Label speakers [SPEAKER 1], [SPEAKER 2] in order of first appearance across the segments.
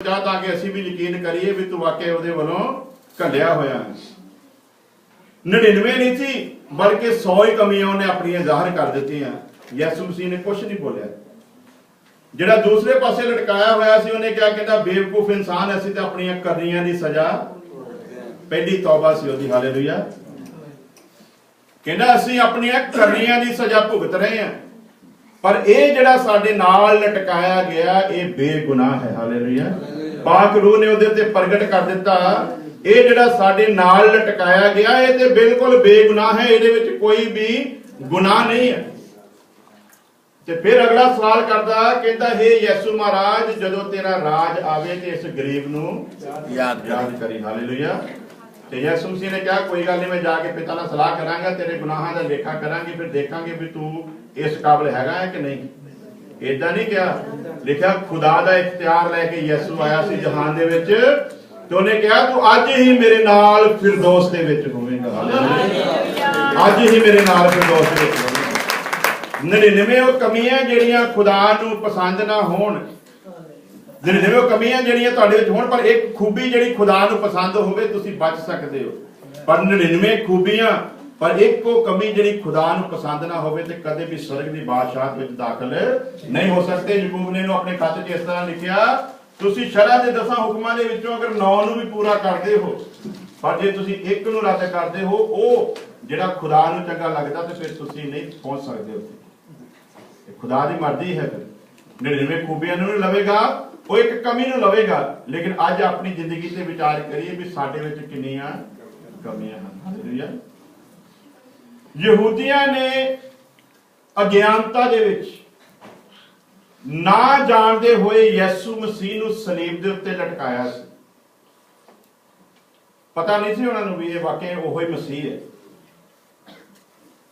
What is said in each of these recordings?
[SPEAKER 1] ताकि असी भी यकीन करिए भी तू वाकई ਉਹਦੇ ਵੱਲੋਂ ਘੱਲਿਆ ਹੋਇਆ ਹੈ। 99 नहीं थी बल्कि 100 ही कमियां उन्हें अपनी जाहिर कर दी। यसू मसीह ने कुछ नहीं बोलिया। ਜਿਹੜਾ दूसरे पासे लटकाया होया सी उन्हें क्या कहता बेवकूफ इंसान असी तो अपनी करनियां दी सजा पहली तौबा सी ओदी। हालेलुया। कहता असी अपनी करनियां दी सजा भुगत रहे हैं पर ये जड़ा साडे नाल लटकाया गया ये बेगुनाह है। हालेलुया। पाक रूह ने उहदे ते प्रगट कर दिता ये जड़ा साडे नाल लटकाया गया ये ते बिल्कुल बेगुनाह है, इहदे विच कोई भी गुनाह नहीं है। ते फिर अगला सवाल करदा कहंदा हे यसू महाराज जदों तेरा राज आवे ते इस गरीब नूं याद करी। हालेलुया। ते यसू मसीह ने कहा कोई गल नहीं, मैं जाके पिता नाल सलाह करांगा, तेरे गुनाहां दा लेखा करांगे, फिर देखांगे भी तू इस काबिल हैगा है कि नहीं। इदां नहीं कहा, लिखा खुदा दा इख्तियार लेके यसू आया सी जहान दे विच ते उन्हें कहा तू अज ही मेरे नाल फिरदौस दे विच होवेगा। हालेलुया। अज ही मेरे नाल फिरदौस दे विच। 99 ਉਹ ਕਮੀਆਂ ਜਿਹੜੀਆਂ ਖੁਦਾ ਨੂੰ ਪਸੰਦ ਨਾ ਹੋਣ, 99 ਉਹ ਕਮੀਆਂ ਜਿਹੜੀਆਂ ਤੁਹਾਡੇ ਵਿੱਚ ਹੋਣ ਪਰ ਇੱਕ ਖੂਬੀ ਜਿਹੜੀ ਖੁਦਾ ਨੂੰ ਪਸੰਦ ਹੋਵੇ ਤੁਸੀਂ ਬਚ ਸਕਦੇ ਹੋ। ਪਰ 99 ਖੂਬੀਆਂ ਪਰ ਇੱਕ ਉਹ ਕਮੀ ਜਿਹੜੀ ਖੁਦਾ ਨੂੰ ਪਸੰਦ ਨਾ ਹੋਵੇ ਤੇ ਕਦੇ ਵੀ ਸਵਰਗ ਦੀ ਬਾਦਸ਼ਾਹਤ ਵਿੱਚ ਦਾਖਲ ਨਹੀਂ ਹੋ ਸਕਦੇ। ਯਾਕੂਬ ਨੇ ਆਪਣੇ ਖਾਤੇ 'ਚ ਇਸ ਤਰ੍ਹਾਂ ਲਿਖਿਆ ਤੁਸੀਂ ਸ਼ਰਅ ਦੇ 10 ਹੁਕਮਾਂ ਦੇ ਵਿੱਚੋਂ ਅਗਰ 9 ਨੂੰ ਵੀ ਪੂਰਾ ਕਰਦੇ ਹੋ ਪਰ ਜੇ ਤੁਸੀਂ ਇੱਕ ਨੂੰ ਰੱਦ ਕਰਦੇ ਹੋ ਉਹ ਜਿਹੜਾ ਖੁਦਾ ਨੂੰ ਚੰਗਾ ਲੱਗਦਾ ਤੇ ਫਿਰ ਤੁਸੀਂ ਨਹੀਂ ਪਹੁੰਚ ਸਕਦੇ ਉੱਥੇ। खुदा दी मर्जी है। 99 खूबियां नहीं लवेगा, वो एक कमी नहीं लवेगा। लेकिन आज अपनी जिंदगी से विचार करिए भी साडे विच कितनियां कमियां हैं। हालेलुया। यहूदियां ने अज्ञानता दे विच ना जानते हुए यसू मसीह नूं सलीब दे उत्ते लटकाया सी। पता नहीं सी उन्हां नूं भी ये वाकई ओहो ही मसीह है।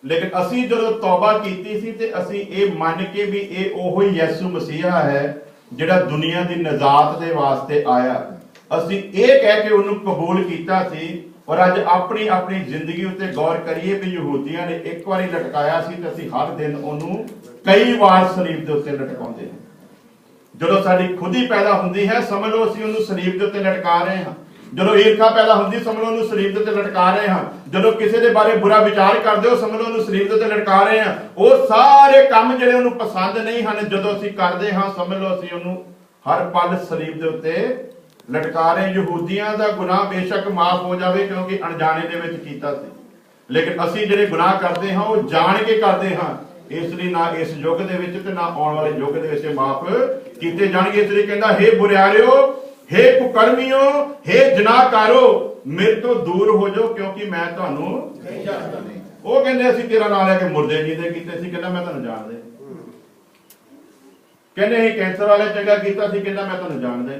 [SPEAKER 1] लेकिन असी जो तौबा कीती सी ते असी ये मन के भी ये ओहो ही यसू मसीहा है जिहड़ा दुनिया दी नजात दे वास्ते आया। असी ये कह के उन्हें कबूल कीता सी और अज अपनी अपनी जिंदगी उत्ते गौर करिए भी यहूदियां ने एक बारी लटकाया सी ते असी हर दिन उन्होंने कई बार सलीब दे उत्ते लटकाउंदे हैं। जदों साडी खुदी पैदा हुंदी है समझ लो असी उन्होंने सलीब दे उत्ते लटका रहे हैं। जो ईर्खा पैदा होती समझ लो सलीब दे उत्ते लटका रहे हैं। जो किसी के बारे बुरा विचार करते हो समझ लो सलीब दे उत्ते लटका रहे हैं। वो सारे काम जिहड़े उन्हें पसंद नहीं हैं जो असीं करते हैं समझ लो असीं उन्हें हर पल सलीब दे उत्ते लटका रहे। यहूदियां दा गुनाह बेशक माफ हो जाए क्योंकि अनजाने दे विच कीता सी, लेकिन असीं जिहड़े गुनाह करते हैं वो जान के करते हैं, इसलिए ना इस युग दे विच ते ना आउण वाले युग दे विच माफ कीते जाणगे। इसलिए कहंदा हे बुरियारियो, हे कुकर्मियो, हे जनाकारो मेरे तो दूर हो जाओ क्योंकि मैं तुहानू नहीं जानदा। वो कहंदे असीं तेरा नाम लेके मुर्दे जींदे कीते सी, कहंदा मैं तुहानू जानदा। कहंदे असीं कैंसर वाले चंगा कीता सी, कहंदा मैं तुहानू जानदा।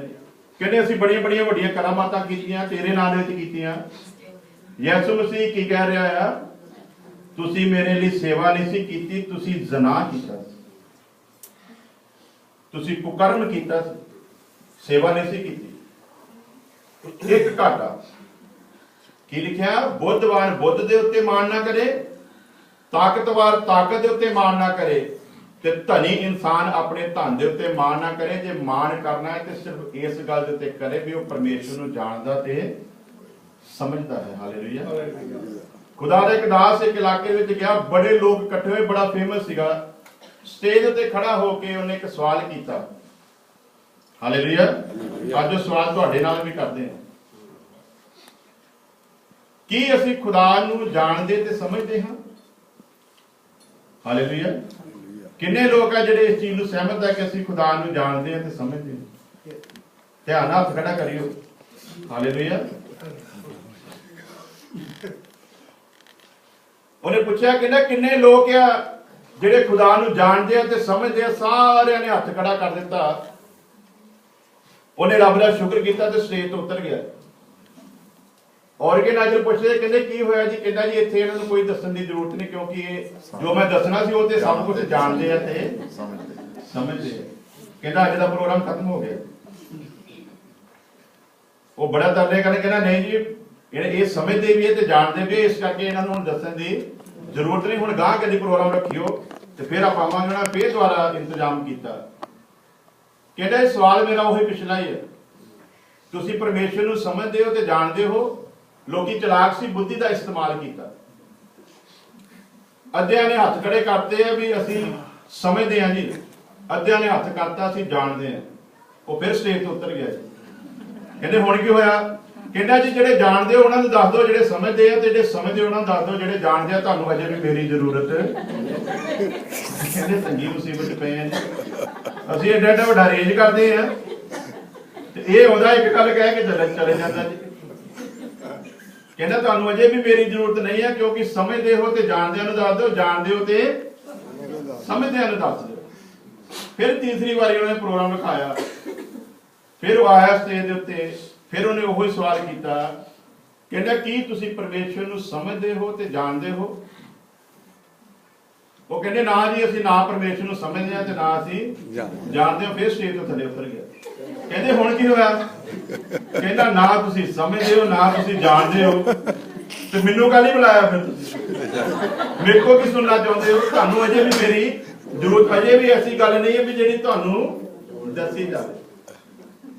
[SPEAKER 1] कहंदे असीं बड़ियां बड़ियां वड्डियां करामातां कीतियां तेरे नाम दे विच कीतियां। यसू मसीह की कह रहा है तुसीं मेरे लिए सेवा नहीं सी कीती, तुसीं ज़ना कीता सी, तुसीं कुकर्म कीता सी, सेवा नहीं सी की। एक घाटा की लिखा बुद्धवान बुद्ध दे उत्ते मान ना करे, ताकतवर ताकत दे उत्ते मान ना करे ते धनी इंसान अपने धन दे उत्ते मान ना करे। जे मान करना है तो सिर्फ इस गल दे उत्ते करे भी वो परमेश्वर नूं जानदा ते समझदा है। हालेलुया। खुदा दे एक दास एक इलाके विच गया, बड़े लोग इकट्ठे होए, बड़ा फेमस सीगा। स्टेज उत्ते खड़ा होके उन्हें एक सवाल कीता। हालेलुया। आज जो सवाल तुहाडे नाल भी करते हैं कि असीं खुदा नूं जानदे ते समझदे हां। हालेलुया। किन्ने लोग है जिहड़े इस चीज नूं सहमत है कि असीं खुदा नूं जानदे हां ते समझदे हां। ध्यान नाल हत्थ खड़ा करियो। हालेलुया। उन्हें पूछा कहना किन्ने लोग आ जिहड़े खुदा नूं जानदे हां ते समझदे हां। सारिआं ने हत्थ खड़ा कर दिता। उन्हें रब का शुक्र किया तो स्टेज तो उतर गया। और के नाजर पूछते कहते की होया जी, कहता जी इत्थे इन्हां नूं कोई दस्सण की जरूरत नहीं क्योंकि जो मैं दसना सी वो ते सब कुछ जानते हैं ते समझते हैं। कहता अज का प्रोग्राम खत्म हो गया। वो बड़ा तरले करके कहना नहीं जी ये समझते भी है ते जानते भी, इस करके इन्हां नूं हुण दस्सण की जरूरत नहीं। हुण गांह कदी प्रोग्राम रखियो ते फिर आपां आवांगे। फिर दोबारा इंतजाम किया। कहता सवाल मेरा वही पिछला ही है ਤੁਸੀਂ ਪਰਮੇਸ਼ਰ ਨੂੰ ਸਮਝਦੇ ਹੋ ਤੇ ਜਾਣਦੇ ਹੋ। ਲੋਕੀ ਚਲਾਕ ਸੀ, ਬੁੱਧੀ ਦਾ ਇਸਤੇਮਾਲ ਕੀਤਾ। ਅੱਧਿਆਂ ਨੇ ਹੱਥ ਖੜੇ ਕਰਤੇ ਆ ਵੀ ਅਸੀਂ ਸਮਝਦੇ ਹਾਂ ਜੀ, ਅੱਧਿਆਂ ਨੇ ਹੱਥ ਕਰਤਾ ਅਸੀਂ ਜਾਣਦੇ ਹਾਂ। ਉਹ ਫਿਰ ਸਟੇਜ ਤੋਂ ਉਤਰ ਗਿਆ ਜੀ। ਕਹਿੰਦੇ ਹੁਣ ਕੀ ਹੋਇਆ? ਕਹਿੰਦਾ ਜੀ ਜਿਹੜੇ ਜਾਣਦੇ ਹੋ ਉਹਨਾਂ ਨੂੰ ਦੱਸ ਦਿਓ ਜਿਹੜੇ ਸਮਝਦੇ ਆ, ਤੇ ਜਿਹੜੇ ਸਮਝਦੇ ਉਹਨਾਂ ਨੂੰ ਦੱਸ ਦਿਓ ਜਿਹੜੇ ਜਾਣਦੇ ਆ, ਤੁਹਾਨੂੰ ਅਜੇ ਵੀ ਮੇਰੀ ਜ਼ਰੂਰਤ। ਕਹਿੰਦੇ ਚੰਗੀ ਮੁਸੀਬਤ 'ਚ ਪਏ ਆ ਜੀ, ਅਸੀਂ ਏਡਾ ਏਡਾ ਵੱਡਾ ਅਰੇਂਜ ਕਰਦੇ ਆ ਤੇ ਇਹ ਆਉਂਦਾ ਇੱਕ ਗੱਲ ਕਹਿ ਕੇ ਚਲੇ ਜਾਂਦਾ ਜੀ। ਕਹਿੰਦਾ ਤੁਹਾਨੂੰ ਅਜੇ ਵੀ ਮੇਰੀ ਜ਼ਰੂਰਤ ਨਹੀਂ ਹੈ, ਕਿਉਂਕਿ ਸਮਝਦੇ ਹੋ ਤੇ ਜਾਣਦਿਆਂ ਨੂੰ ਦੱਸ ਦਿਓ, ਜਾਣਦੇ ਹੋ ਤੇ ਸਮਝਦਿਆਂ ਨੂੰ ਦੱਸ ਦਿਓ। ਫਿਰ ਤੀਸਰੀ ਵਾਰੀ ਉਹਨੇ ਪ੍ਰੋਗਰਾਮ ਰਖਾਇਆ, ਫਿਰ ਉਹ ਆਇਆ ਸਟੇਜ ਦੇ ਉੱਤੇ, ਫਿਰ ਉਹਨੇ ਉਹੀ ਸਵਾਲ ਕੀਤਾ। ਕਹਿੰਦਾ ਕੀ ਤੁਸੀਂ ਪਰਮੇਸ਼ਰ ਨੂੰ ਸਮਝਦੇ ਹੋ ਤੇ ਜਾਣਦੇ ਹੋ? ਉਹ ਕਹਿੰਦੇ ਨਾ ਜੀ, ਅਸੀਂ ਨਾ ਪਰਮੇਸ਼ਰ ਨੂੰ ਸਮਝਦੇ ਹਾਂ ਤੇ ਨਾ ਅਸੀਂ ਜਾਣਦੇ ਹਾਂ। ਫਿਰ ਸਟੇਜ ਤੋਂ ਥੱਲੇ ਉਤਰ ਗਿਆ। ਕਹਿੰਦੇ ਹੁਣ ਕੀ ਹੋਇਆ? ਕਹਿੰਦਾ ਨਾ ਤੁਸੀਂ ਸਮਝਦੇ ਹੋ ਨਾ ਤੁਸੀਂ ਜਾਣਦੇ ਹੋ, ਤੇ ਮੈਨੂੰ ਕੱਲ ਹੀ ਬੁਲਾਇਆ ਫਿਰ ਤੁਸੀਂ? ਮੇਰੇ ਕੋਲ ਕੀ ਸੁਣਨਾ ਚਾਹੁੰਦੇ ਹੋ? ਤੁਹਾਨੂੰ ਅਜੇ ਵੀ ਮੇਰੀ ਜ਼ਰੂਰਤ, ਅਜੇ ਵੀ ਐਸੀ ਗੱਲ ਨਹੀਂ ਹੈ ਵੀ ਜਿਹੜੀ ਤੁਹਾਨੂੰ ਦੱਸੀ ਜਾਵੇ।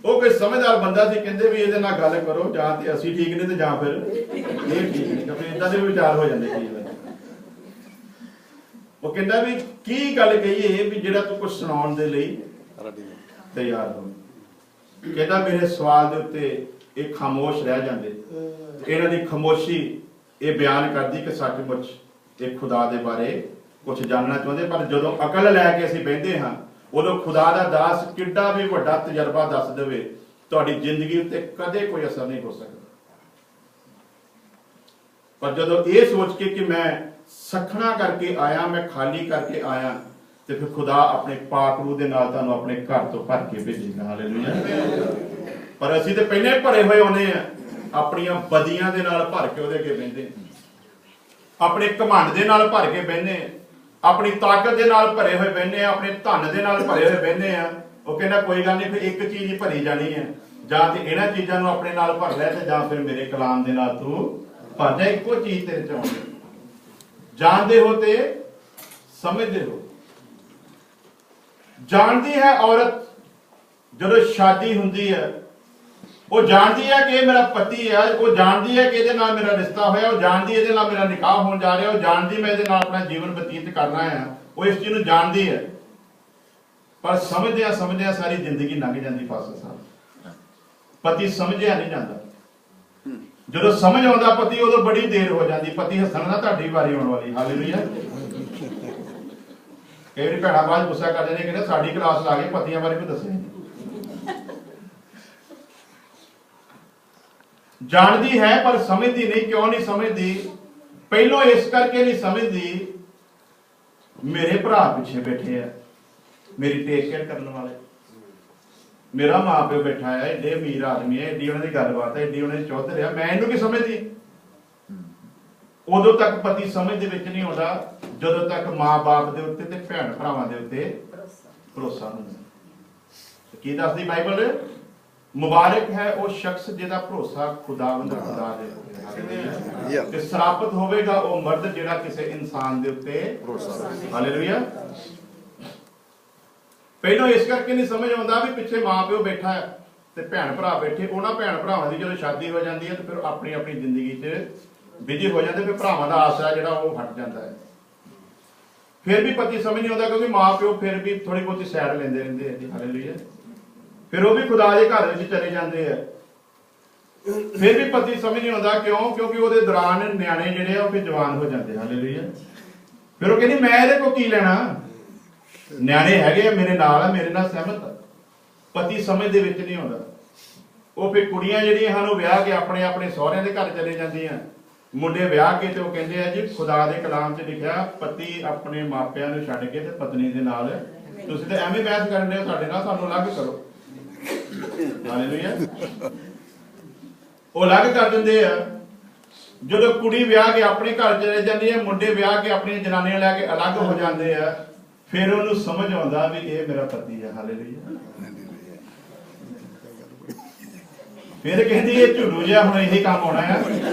[SPEAKER 1] ਉਹ ਕੋਈ ਸਮਝਦਾਰ ਬੰਦਾ ਸੀ, ਕਹਿੰਦੇ ਵੀ ਇਹਦੇ ਨਾਲ ਗੱਲ ਕਰੋ, ਜਾਂ ਤੇ ਅਸੀਂ ਠੀਕ ਨੇ ਤੇ ਜਾਂ ਫਿਰ ਇਹ ਠੀਕ ਨੇ। ਕਿਉਂਕਿ ਏਦਾਂ ਦੇ ਵਿਚਾਰ ਹੋ ਜਾਂਦੇ ਕਈ ਵਾਰ। ਉਹ ਕਹਿੰਦਾ ਵੀ ਕੀ ਗੱਲ ਕਹੀਏ ਵੀ ਜਿਹੜਾ ਤੂੰ ਕੁਝ ਸੁਣਾਉਣ ਦੇ ਲਈ ਤਿਆਰ ਹੋ। ਕਹਿੰਦਾ ਮੇਰੇ ਸਵਾਲ ਦੇ ਉੱਤੇ ਇਹ ਖਾਮੋਸ਼ ਰਹਿ ਜਾਂਦੇ। ਇਹਨਾਂ ਦੀ ਖਾਮੋਸ਼ੀ ਇਹ ਬਿਆਨ ਕਰਦੀ ਕਿ ਸੱਚਮੁੱਚ ਇਹ ਖੁਦਾ ਦੇ ਬਾਰੇ ਕੁਝ ਜਾਣਨਾ ਚਾਹੁੰਦੇ। ਪਰ ਜਦੋਂ ਅਕਲ ਲੈ ਕੇ ਅਸੀਂ ਬਹਿੰਦੇ ਹਾਂ, ਉਦੋਂ ਖੁਦਾ ਦਾ ਦਾਸ ਕਿੱਡਾ ਵੀ ਵੱਡਾ ਤਜਰਬਾ ਦੱਸ ਦੇਵੇ, ਤੁਹਾਡੀ ਜ਼ਿੰਦਗੀ ਉੱਤੇ ਕਦੇ ਕੋਈ ਅਸਰ ਨਹੀਂ ਹੋ ਸਕਦਾ। ਪਰ ਜਦੋਂ ਇਹ ਸੋਚ ਕੇ ਕਿ ਮੈਂ ਸਖਣਾ ਕਰਕੇ ਆਇਆ, ਮੈਂ ਖਾਲੀ ਕਰਕੇ ਆਇਆ, ਤੇ ਫਿਰ ਖੁਦਾ ਆਪਣੇ ਪਾਕ ਰੂਹ ਦੇ ਨਾਲ ਤੁਹਾਨੂੰ ਆਪਣੇ ਘਰ ਤੋਂ ਭਰ ਕੇ ਭੇਜੇਗਾ। ਹਾਲੇਲੂਇਆ। ਪਰ ਅਸੀਂ ਤੇ ਪਹਿਲਾਂ ਹੀ ਭਰੇ ਹੋਏ ਆਉਂਦੇ ਆ, ਆਪਣੀਆਂ ਬਦੀਆਂ ਦੇ ਨਾਲ ਭਰ ਕੇ ਉਹਦੇ ਅੱਗੇ ਬਹਿੰਦੇ, ਆਪਣੇ ਘਮੰਡ ਦੇ ਨਾਲ ਭਰ ਕੇ ਬਹਿੰਦੇ, ਆਪਣੀ ਤਾਕਤ ਦੇ ਨਾਲ ਭਰੇ ਹੋਏ ਬਹਿੰਦੇ ਆ, ਆਪਣੇ ਧਨ ਦੇ ਨਾਲ ਭਰੇ ਹੋਏ ਬਹਿੰਦੇ ਆ। ਉਹ ਕਹਿੰਦਾ ਕੋਈ ਗੱਲ ਨਹੀਂ, ਫਿਰ ਇੱਕ ਚੀਜ਼ ਹੀ ਭਰੀ ਜਾਣੀ ਹੈ, ਜਾਂ ਤੇ ਇਹਨਾਂ ਚੀਜ਼ਾਂ ਨੂੰ ਆਪਣੇ ਨਾਲ ਭਰ ਲੈ, ਤੇ ਜਾਂ ਫਿਰ ਮੇਰੇ ਕਲਾਮ ਦੇ ਨਾਲ ਤੂੰ ਭਰ ਜਾ। ਇੱਕੋ ਚੀਜ਼ ਤੇਰੇ ਚ ਆਉਣੀ, ਜਾਣਦੇ ਹੋ ਤੇ ਸਮਝਦੇ ਹੋ। ਜਾਣਦੀ ਹੈ ਔਰਤ ਜਦੋਂ ਸ਼ਾਦੀ ਹੁੰਦੀ ਹੈ, ਉਹ ਜਾਣਦੀ ਹੈ ਕਿ ਇਹ ਮੇਰਾ ਪਤੀ ਹੈ, ਉਹ ਜਾਣਦੀ ਹੈ ਕਿ ਇਹਦੇ ਨਾਲ ਮੇਰਾ ਰਿਸ਼ਤਾ ਹੋਇਆ, ਉਹ ਜਾਣਦੀ ਇਹਦੇ ਨਾਲ ਮੇਰਾ ਨਿਕਾਹ ਹੋਣ ਜਾ ਰਿਹਾ, ਉਹ ਜਾਣਦੀ ਮੈਂ ਇਹਦੇ ਨਾਲ ਆਪਣਾ ਜੀਵਨ ਬਤੀਤ ਕਰਨਾ ਹੈ, ਉਹ ਇਸ ਚੀਜ਼ ਨੂੰ ਜਾਣਦੀ ਹੈ। ਪਰ ਸਮਝਦਿਆਂ ਸਮਝਦਿਆਂ ਸਾਰੀ ਜ਼ਿੰਦਗੀ ਲੰਘ ਜਾਂਦੀ ਫਸ ਸਾਲ। ਪਤੀ ਸਮਝਿਆ ਨਹੀਂ ਜਾਂਦਾ। ਜਦੋਂ ਸਮਝ ਆਉਂਦਾ ਪਤੀ, ਉਦੋਂ ਬੜੀ ਦੇਰ ਹੋ ਜਾਂਦੀ। ਪਤੀ ਹੱਸਣ ਨਾਲ ਤੁਹਾਡੀ ਵਾਰੀ ਆਉਣ ਵਾਲੀ। ਹਾਲੇਲੂਇਆ। ਕਈ ਵਾਰੀ ਭੈਣਾਂ ਬਾਅਦ ਗੁੱਸਾ ਕਰਦੇ ਨੇ, ਕਹਿੰਦੇ ਸਾਡੀ ਕਲਾਸ ਲਾ ਕੇ ਪਤੀਆਂ ਬਾਰੇ ਕੋਈ ਦੱਸੇ ਨਹੀਂ। ਜਾਣਦੀ ਹੈ ਪਰ ਸਮਝਦੀ ਨਹੀਂ। ਕਿਉਂ ਨਹੀਂ ਸਮਝਦੀ? ਪਹਿਲੋਂ ਇਸ ਕਰਕੇ ਨਹੀਂ ਸਮਝਦੀ, ਮੇਰੇ ਭਰਾ ਪਿੱਛੇ ਬੈਠੇ ਆ, ਮੇਰੀ ਟੇਕ ਕੇਅਰ ਕਰਨ ਵਾਲੇ। ਮੇਰਾ ਮਾਂ ਪਿਓ ਬੈਠਾ ਹੈ, ਏਡੇ ਅਮੀਰ ਆਦਮੀ ਹੈ, ਏਡੀ ਉਹਨਾਂ ਦੀ ਗੱਲਬਾਤ ਹੈ, ਏਡੀ ਉਹਨਾਂ ਦੀ ਚੌਧਰ ਹੈ, ਮੈਂ ਇਹਨੂੰ ਕੀ ਸਮਝਦੀ? ਉਦੋਂ ਤੱਕ ਪਤੀ ਸਮਝ ਦੇ ਵਿੱਚ ਨਹੀਂ ਆਉਂਦਾ ਜਦੋਂ ਤੱਕ ਮਾਂ-ਬਾਪ ਦੇ ਉੱਤੇ ਤੇ ਭੈਣ ਭਰਾਵਾਂ ਦੇ ਉੱਤੇ ਭਰੋਸਾ ਹੁੰਦਾ। ਕੀ ਦੱਸਦੀ ਬਾਈਬਲ? ਮੁਬਾਰਕ ਹੈ ਉਹ ਸ਼ਖਸ ਜਿਹਦਾ ਭਰੋਸਾ ਖੁਦਾਵੰਦ ਖੁਦਾ ਦੇ ਉੱਤੇ, ਤੇ ਸਰਾਪਤ ਹੋਵੇਗਾ ਉਹ ਮਰਦ ਜਿਹੜਾ ਕਿਸੇ ਇਨਸਾਨ ਦੇ ਉੱਤੇ ਭਰੋਸਾ। ਹਾਲੇਲੂਇਆ। ਪਹਿਲਾਂ ਇਸ ਕਰਕੇ ਨਹੀਂ ਸਮਝ ਆਉਂਦਾ ਵੀ ਪਿੱਛੇ ਮਾਂ ਪਿਓ ਬੈਠਾ ਹੈ ਤੇ ਭੈਣ ਭਰਾ ਬੈਠੇ। ਉਹਨਾਂ ਭੈਣ ਭਰਾਵਾਂ ਦੀ ਜਦੋਂ ਸ਼ਾਦੀ ਹੋ ਜਾਂਦੀ ਹੈ ਤੇ ਫਿਰ ਆਪਣੀ ਆਪਣੀ ਜ਼ਿੰਦਗੀ 'ਚ ਬਿਜੀ ਹੋ ਜਾਂਦੇ, ਫਿਰ ਭਰਾਵਾਂ ਦਾ ਆਸਰਾ ਜਿਹੜਾ ਉਹ ਹਟ ਜਾਂਦਾ ਹੈ। ਫਿਰ ਵੀ ਪਤੀ ਸਮਝ ਨਹੀਂ ਆਉਂਦਾ, ਕਿਉਂਕਿ ਮਾਂ ਪਿਓ ਫਿਰ ਵੀ ਥੋੜੀ ਬਹੁਤੀ ਸਾਈਡ ਲੈਂਦੇ ਰਹਿੰਦੇ ਆ ਜੀ। ਹਾਲੇਲੂਇਆ। ਫਿਰ ਉਹ ਵੀ ਖੁਦਾ ਦੇ ਘਰ ਵਿੱਚ ਚਲੇ ਜਾਂਦੇ ਆ। ਫਿਰ ਵੀ ਪਤੀ ਸਮਝ ਨਹੀਂ ਆਉਂਦਾ। ਕਿਉਂ? ਕਿਉਂਕਿ ਉਹਦੇ ਦੌਰਾਨ ਨਿਆਣੇ ਜਿਹੜੇ ਆ ਉਹ ਫਿਰ ਜਵਾਨ ਹੋ ਜਾਂਦੇ। ਹਾਲੇਲੂਇਆ। ਫਿਰ ਉਹ ਕਹਿੰਦੀ ਮੈਂ ਇਹਦੇ ਕੋਲ ਕੀ ਲੈਣਾ, ਨਿਆਣੇ ਹੈਗੇ ਆ ਮੇਰੇ ਨਾਲ ਆ, ਮੇਰੇ ਨਾਲ ਸਹਿਮਤ। ਪਤੀ ਸਮਝ ਦੇ ਵਿੱਚ ਨਹੀਂ ਆਉਂਦਾ। ਉਹ ਫਿਰ ਕੁੜੀਆਂ ਜਿਹੜੀਆਂ ਹਨ ਉਹ ਵਿਆਹ ਕੇ ਆਪਣੇ ਆਪਣੇ ਸਹੁਰਿਆਂ ਦੇ ਘਰ ਚਲੇ ਜਾਂਦੀਆਂ, ਮੁੰਡੇ ਵਿਆਹ ਕੇ ਤੇ ਉਹ ਕਹਿੰਦੇ ਆ ਜੀ ਖੁਦਾ ਦੇ ਕਲਾਮ 'ਚ ਲਿਖਿਆ ਪਤੀ ਆਪਣੇ ਮਾਪਿਆਂ ਨੂੰ ਛੱਡ ਕੇ ਤੇ ਪਤਨੀ ਦੇ ਨਾਲ। ਤੁਸੀਂ ਤਾਂ ਐਵੇਂ ਬਹਿਸ ਕਰਨ ਦੇ ਸਾਡੇ ਨਾਲ, ਸਾਨੂੰ ਅਲੱਗ ਕਰੋ। ਹਾਲੇਲੂਇਆ। ਉਹ ਅਲੱਗ ਕਰ ਦਿੰਦੇ ਆ। ਜਦੋਂ ਕੁੜੀ ਵਿਆਹ ਕੇ ਆਪਣੇ ਘਰ ਚਲੇ ਜਾਂਦੀ ਹੈ, ਮੁੰਡੇ ਵਿਆਹ ਕੇ ਆਪਣੀਆਂ ਜਨਾਨੀਆਂ ਲੈ ਕੇ ਅਲੱਗ ਹੋ ਜਾਂਦੇ ਆ, ਫਿਰ ਉਹਨੂੰ ਸਮਝ ਆਉਂਦਾ ਵੀ ਇਹ ਮੇਰਾ ਪਤੀ ਹੈ। ਹਾਲੇਲੂਇਆ। ਫਿਰ ਕਹਿੰਦੀ ਇਹ ਝੁੱਡੂ ਜਿਹਾ ਹੁਣ ਇਹੀ ਕੰਮ ਹੋਣਾ ਹੈ,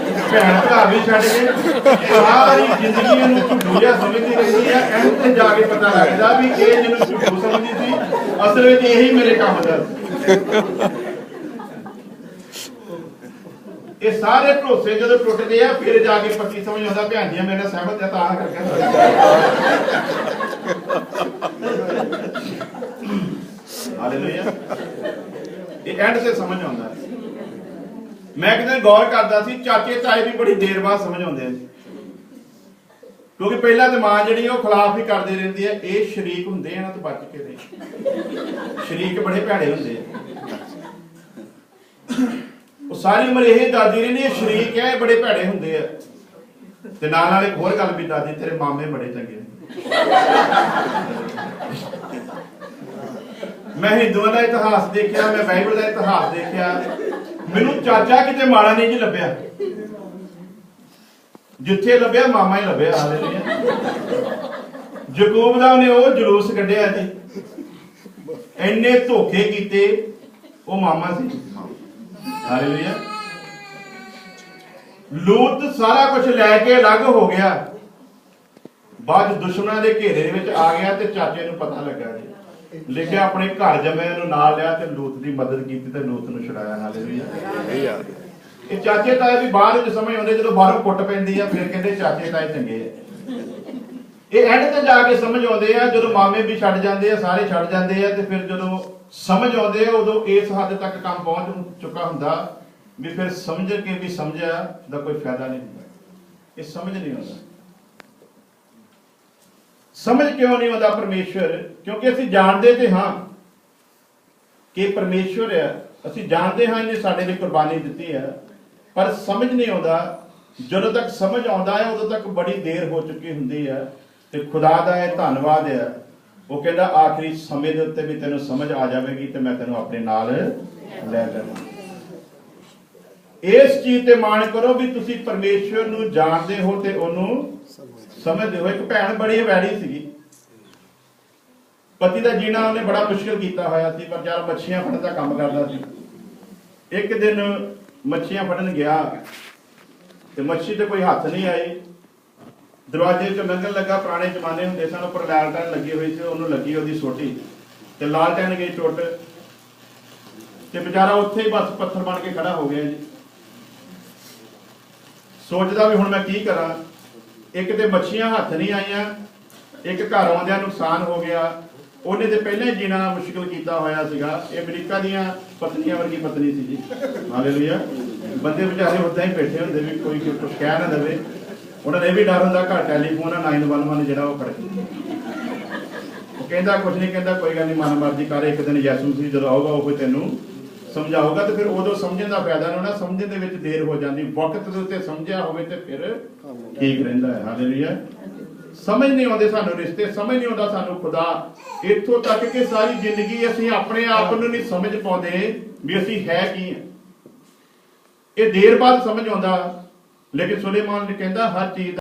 [SPEAKER 1] ਭੈਣ ਭਰਾ ਵੀ ਛੱਡ ਕੇ ਸਾਰੀ ਜ਼ਿੰਦਗੀ ਇਹਨੂੰ ਝੁੱਡੂ ਜਿਹਾ ਸਮਝਦੀ ਰਹਿੰਦੀ ਹੈ। ਐਂਡ ਤੇ ਜਾ ਕੇ ਪਤਾ ਲੱਗਦਾ ਵੀ ਇਹ ਜਿਹਨੂੰ ਝੁੱਡੂ ਸਮਝਦੀ ਸੀ ਅਸਲ ਵਿੱਚ ਇਹੀ ਮੇਰੇ ਕੰਮ ਦਾ। ਇਹ ਸਾਰੇ ਭਰੋਸੇ ਜਦੋਂ ਟੁੱਟਦੇ ਆ ਫਿਰ ਜਾ ਕੇ ਪਤੀ ਸਮਝ ਆਉਂਦਾ ਭੈਣ ਜੀ ਮੇਰੇ ਨਾਲ ਸਹਿਮਤ ਆ ਤਾਂ ਕਰਕੇ ਹਾਲੇਲੂਇਆ। ਇਹ ਐਂਡ ਤੇ ਸਮਝ ਆਉਂਦਾ। ਮੈਂ ਕਿਤੇ ਗੌਰ ਕਰਦਾ ਸੀ, ਚਾਚੇ ਤਾਏ ਵੀ ਬੜੀ ਦੇਰ ਬਾਅਦ ਸਮਝ ਆਉਂਦੇ ਆ, ਕਿਉਂਕਿ ਪਹਿਲਾਂ ਤੇ ਮਾਂ ਜਿਹੜੀ ਉਹ ਖਿਲਾਫ ਹੀ ਕਰਦੇ ਰਹਿੰਦੀ ਹੈ। ਇਹ ਸ਼ਰੀਕ ਹੁੰਦੇ ਆ ਨਾ, ਤਾਂ ਬਚ ਕੇ ਰਹੇ, ਸ਼ਰੀਕ ਬੜੇ ਭੈੜੇ ਹੁੰਦੇ ਆ। ਉਹ ਸਾਰੀ ਉਮਰ ਇਹ ਦਾਦੀ ਰਹਿੰਦੀ ਹੈ ਸ਼ਰੀਕ ਹੈ, ਇਹ ਬੜੇ ਭੈੜੇ ਹੁੰਦੇ ਆ। ਤੇ ਨਾਲ ਇੱਕ ਹੋਰ ਗੱਲ ਵੀ ਦਾਦੀ, ਤੇਰੇ ਮਾਮੇ ਬੜੇ ਚੰਗੇ। ਮੈਂ ਹਿੰਦੂਆਂ ਦਾ ਇਤਿਹਾਸ ਦੇਖਿਆ, ਮੈਂ ਬਾਈਬਲ ਦਾ ਇਤਿਹਾਸ ਦੇਖਿਆ, ਮੈਨੂੰ ਚਾਚਾ ਕਿਤੇ ਮਾੜਾ ਨਹੀਂ ਜੀ ਲੱਭਿਆ। ਜਿੱਥੇ ਲੱਭਿਆ ਮਾਮਾ ਹੀ ਲੱਭਿਆ। ਹਾਲੇਲੂਇਆ। ਯਾਕੂਬ ਦਾ ਉਹਨੇ ਉਹ ਜਲੂਸ ਕੱਢਿਆ ਜੀ, ਇੰਨੇ ਧੋਖੇ ਕੀਤੇ, ਉਹ ਮਾਮਾ ਸੀ। ਹਾਲੇਲੂਇਆ। ਲੂਤ ਸਾਰਾ ਕੁਝ ਲੈ ਕੇ ਅਲੱਗ ਹੋ ਗਿਆ, ਬਾਅਦ ਦੁਸ਼ਮਣਾਂ ਦੇ ਘੇਰੇ ਦੇ ਵਿੱਚ ਆ ਗਿਆ ਤੇ ਚਾਚੇ ਨੂੰ ਪਤਾ ਲੱਗਾ ਜੀ, ਲਿਖਿਆ ਆਪਣੇ ਘਰ ਜੰਮੇ ਨੂੰ ਨਾਲ ਲਿਆ ਤੇ ਲੂਤ ਦੀ ਮਦਦ ਕੀਤੀ ਤੇ ਲੂਤ ਨੂੰ ਛੁਡਾਇਆ। ਹਾਲੇਲੂਇਆ। ਇਹ ਚਾਚੇ ਤਾਏ ਵੀ ਬਾਹਰ ਵਿੱਚ ਸਮਝ ਆਉਂਦੇ, ਜਦੋਂ ਬਾਹਰੋਂ ਕੁੱਟ ਪੈਂਦੀ ਆ ਫਿਰ ਕਹਿੰਦੇ ਚਾਚੇ ਤਾਏ ਚੰਗੇ ਆ। ਇਹ ਐਂਡ ਤੇ ਜਾ ਕੇ ਸਮਝ ਆਉਂਦੇ ਆ, ਜਦੋਂ ਮਾਮੇ ਵੀ ਛੱਡ ਜਾਂਦੇ ਆ, ਸਾਰੇ ਛੱਡ ਜਾਂਦੇ ਆ, ਤੇ ਫਿਰ ਜਦੋਂ ਸਮਝ ਆਉਂਦੇ ਆ ਉਦੋਂ ਇਸ ਹੱਦ ਤੱਕ ਕੰਮ ਪਹੁੰਚ ਚੁੱਕਾ ਹੁੰਦਾ ਵੀ ਫਿਰ ਸਮਝ ਕੇ ਵੀ ਸਮਝਿਆ ਦਾ ਕੋਈ ਫਾਇਦਾ ਨਹੀਂ ਹੁੰਦਾ। ਇਹ ਸਮਝ ਨਹੀਂ ਆਉਂਦਾ। ਸਮਝ ਕਿਉਂ ਨਹੀਂ ਆਉਂਦਾ ਪਰਮੇਸ਼ਵਰ? ਕਿਉਂਕਿ ਅਸੀਂ ਜਾਣਦੇ ਤੇ ਹਾਂ ਕਿ ਪਰਮੇਸ਼ਵਰ ਹੈ, ਅਸੀਂ ਜਾਣਦੇ ਹਾਂ ਇਹਨੇ ਸਾਡੇ ਲਈ ਕੁਰਬਾਨੀ ਦਿੱਤੀ ਹੈ, ਪਰ ਸਮਝ ਨਹੀਂ ਆਉਂਦਾ। ਜਦੋਂ ਤੱਕ ਸਮਝ ਆਉਂਦਾ ਹੈ ਉਦੋਂ ਤੱਕ ਬੜੀ ਦੇਰ ਹੋ ਚੁੱਕੀ ਹੁੰਦੀ ਹੈ। ਤੇ ਖੁਦਾ ਦਾ ਇਹ ਧੰਨਵਾਦ ਹੈ, ਉਹ ਕਹਿੰਦਾ ਆਖਰੀ ਸਮੇਂ ਦੇ ਉੱਤੇ ਵੀ ਤੈਨੂੰ ਸਮਝ ਆ ਜਾਵੇਗੀ ਤੇ ਮੈਂ ਤੈਨੂੰ ਆਪਣੇ ਨਾਲ ਲੈ ਜਾਵਾਂ। ਇਸ ਚੀਜ਼ ਤੇ ਮਾਣ ਕਰੋ ਵੀ ਤੁਸੀਂ ਪਰਮੇਸ਼ਵਰ ਨੂੰ ਜਾਣਦੇ ਹੋ ਤੇ ਉਹਨੂੰ ਸਮਝਦੇ ਹੋ। ਇੱਕ ਭੈਣ ਬੜੀ ਵੈੜੀ ਸੀਗੀ, ਪਤੀ ਦਾ ਜੀਣਾ ਉਹਨੇ ਬੜਾ ਮੁਸ਼ਕਿਲ ਕੀਤਾ ਹੋਇਆ ਸੀ, ਪਰ ਜਦ ਮੱਛੀਆਂ ਫੜਨ ਦਾ ਕੰਮ ਕਰਦਾ ਸੀ। ਇੱਕ ਦਿਨ ਮੱਛੀਆਂ ਫੜਨ ਗਿਆ ਤੇ ਮੱਛੀ ਤੇ ਕੋਈ ਹੱਥ ਨਹੀਂ ਆਈ। ਦਰਵਾਜ਼ੇ 'ਚ ਲੰਘਣ ਲੱਗਾ, ਪੁਰਾਣੇ ਜ਼ਮਾਨੇ ਹੁੰਦੇ ਸਨ, ਉੱਪਰ ਲਾਲਟੈਨ ਲੱਗੀ ਹੋਈ ਸੀ, ਉਹਨੂੰ ਲੱਗੀ ਉਹਦੀ ਸੋਟੀ ਤੇ ਲਾਲਟੈਨ ਗਈ ਟੁੱਟ ਤੇ ਵਿਚਾਰਾ ਉੱਥੇ ਹੀ ਬਸ ਪੱਥਰ ਬਣ ਕੇ ਖੜਾ ਹੋ ਗਿਆ ਜੀ। ਸੋਚਦਾ ਵੀ ਹੁਣ ਮੈਂ ਕੀ ਕਰਾਂ। ਇੱਕ ਤੇ ਮੱਛੀਆਂ ਹੱਥ ਨਹੀਂ ਆਈਆਂ, ਇੱਕ ਘਰ ਆਉਂਦਿਆਂ ਨੁਕਸਾਨ ਹੋ ਗਿਆ। ਉਹਨੇ ਤੇ ਪਹਿਲਾਂ ਹੀ ਜੀਣਾ ਮੁਸ਼ਕਿਲ ਕੀਤਾ ਹੋਇਆ ਸੀਗਾ। ਇਹ ਅਮਰੀਕਾ ਦੀਆਂ ਪਤਨੀਆਂ ਵਰਗੀ ਪਤਨੀ ਸੀ ਜੀ। ਹਾਲੇਲੂਇਆ। ਬੰਦੇ ਵਿਚਾਰੇ ਉਦਾਂ ਹੀ ਬੈਠੇ ਹੁੰਦੇ ਵੀ ਕੋਈ ਕੁਝ ਕਹਿ ਨਾ ਦੇਵੇ। ਉਹਨਾਂ ਨੇ ਇਹ ਵੀ ਡਰ ਹੁੰਦਾ, ਘਰ ਟੈਲੀਫੋਨ ਆ 911 ਜਿਹੜਾ ਉਹ ਖੜ ਕੇ ਉਹ ਕਹਿੰਦਾ ਕੁਝ ਨਹੀਂ, ਕਹਿੰਦਾ ਕੋਈ ਗੱਲ ਨਹੀਂ, ਮਨ ਮਰਜ਼ੀ ਕਰ। ਇੱਕ ਦਿਨ ਯਿਸੂ ਸੀ ਜਦੋਂ ਆਊਗਾ ਉਹ ਤੈਨੂੰ ਸਮਝਾਊਗਾ, ਤੇ ਫਿਰ ਉਦੋਂ ਸਮਝਣ ਦਾ ਫਾਇਦਾ ਨਹੀਂ ਹੋਣਾ। ਸਮਝਣ ਦੇ ਵਿੱਚ ਦੇਰ ਹੋ ਜਾਂਦੀ। ਵਕਤ ਦੇ ਉੱਤੇ ਸਮਝਿਆ ਹੋਵੇ ਤੇ ਫਿਰ ਠੀਕ ਰਹਿੰਦਾ ਹੈ। ਹਾਲੇਲੂਇਆ। ਸਮਝ ਨਹੀਂ ਆਉਂਦੇ ਸਾਨੂੰ ਰਿਸ਼ਤੇ, ਸਮਝ ਨਹੀਂ ਆਉਂਦਾ ਸਾਨੂੰ ਖੁਦਾ। ਇੱਥੋਂ ਤੱਕ ਕਿ ਸਾਰੀ ਜ਼ਿੰਦਗੀ ਅਸੀਂ ਆਪਣੇ ਆਪ ਨੂੰ ਨਹੀਂ ਸਮਝ ਪਾਉਂਦੇ ਵੀ ਅਸੀਂ ਹੈ ਕੀ ਹਾਂ। ਇਹ ਦੇਰ ਬਾਅਦ ਸਮਝ ਆਉਂਦਾ। ਲੇਕਿਨ ਸੁਲੇਮਾਨ ਨੇ ਕਹਿੰਦਾ ਹਰ ਚੀਜ਼